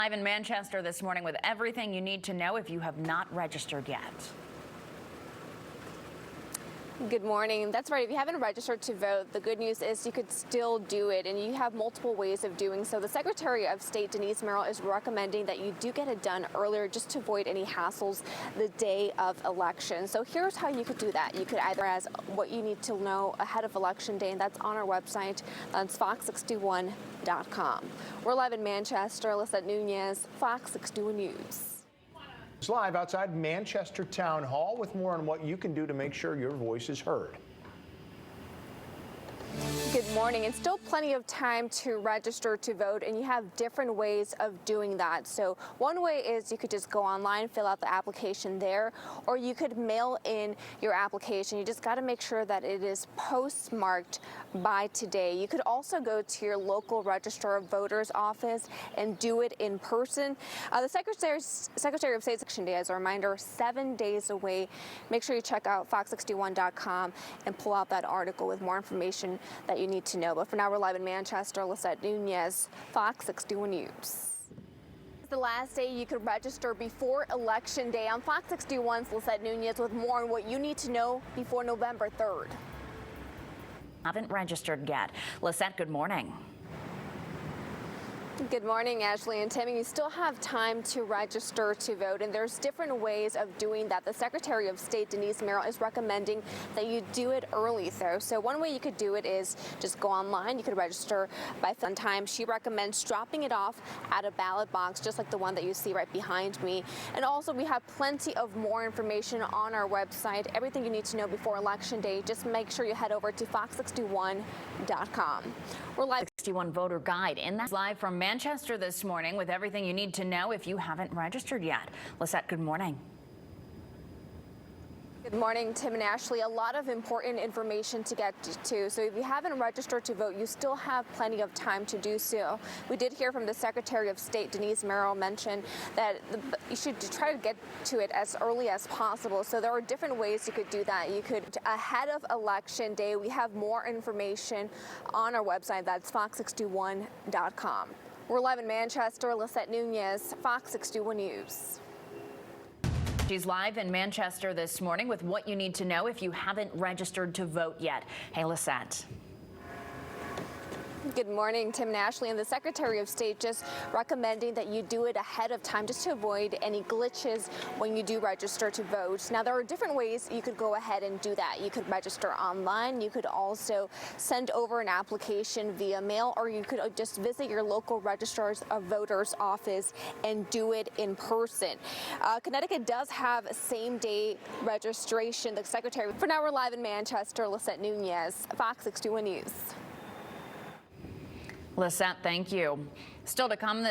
Live in Manchester this morning with everything you need to know if you have not registered yet. Good morning. That's right. If you haven't registered to vote, the good news is you could still do it, and you have multiple ways of doing so. The Secretary of State, Denise Merrill, is recommending that you do get it done earlier just to avoid any hassles the day of election. So here's how you could do that. You could either ask what you need to know ahead of Election Day, and that's on our website. That's fox61.com. We're live in Manchester. Lissette Nunez, Fox 61 News. It's live outside Manchester Town Hall with more on what you can do to make sure your voice is heard. Good morning, and still plenty of time to register to vote, and you have different ways of doing that. So one way is you could just go online, fill out the application there, or you could mail in your application. You just got to make sure that it is postmarked by today. You could also go to your local Register of Voters office and do it in person. The Secretary of State's Election Day, as a reminder, 7 days away. Make sure you check out fox61.com and pull out that article with more information that you need to know. But for now, we're live in Manchester. Lissette Nunez, Fox 61 News. It's the last day you could register before Election Day. On Fox 61's Lissette Nunez with more on what you need to know before November 3rd. Haven't registered yet. Lissette, good morning. Good morning, Ashley and Timmy. You still have time to register to vote, and there's different ways of doing that. The Secretary of State, Denise Merrill, is recommending that you do it early, though. So one way you could do it is just go online. You could register by fun time. She recommends dropping it off at a ballot box, just like the one that you see right behind me. And also, we have plenty of more information on our website. Everything you need to know before Election Day. Just make sure you head over to fox61.com. We're live. 61 voter guide, and that's live from Manchester this morning with everything you need to know if you haven't registered yet. Lissette, good morning. Good morning, Tim and Ashley. A lot of important information to get to. So if you haven't registered to vote, you still have plenty of time to do so. We did hear from the Secretary of State, Denise Merrill, mention that you should try to get to it as early as possible. So there are different ways you could do that. You could, ahead of Election Day, we have more information on our website. That's fox61.com. We're live in Manchester. Lissette Nunez, Fox 61 News. She's live in Manchester this morning with what you need to know if you haven't registered to vote yet. Hey, Lissette. Good morning, Tim and Ashley. And the Secretary of State just recommending that you do it ahead of time just to avoid any glitches when you do register to vote. Now, there are different ways you could go ahead and do that. You could register online. You could also send over an application via mail, or you could just visit your local Register of Voters office and do it in person. Connecticut does have same-day registration. The Secretary. For now, we're live in Manchester. Lissette Nunez, Fox 61 News. Lissette, thank you. Still to come.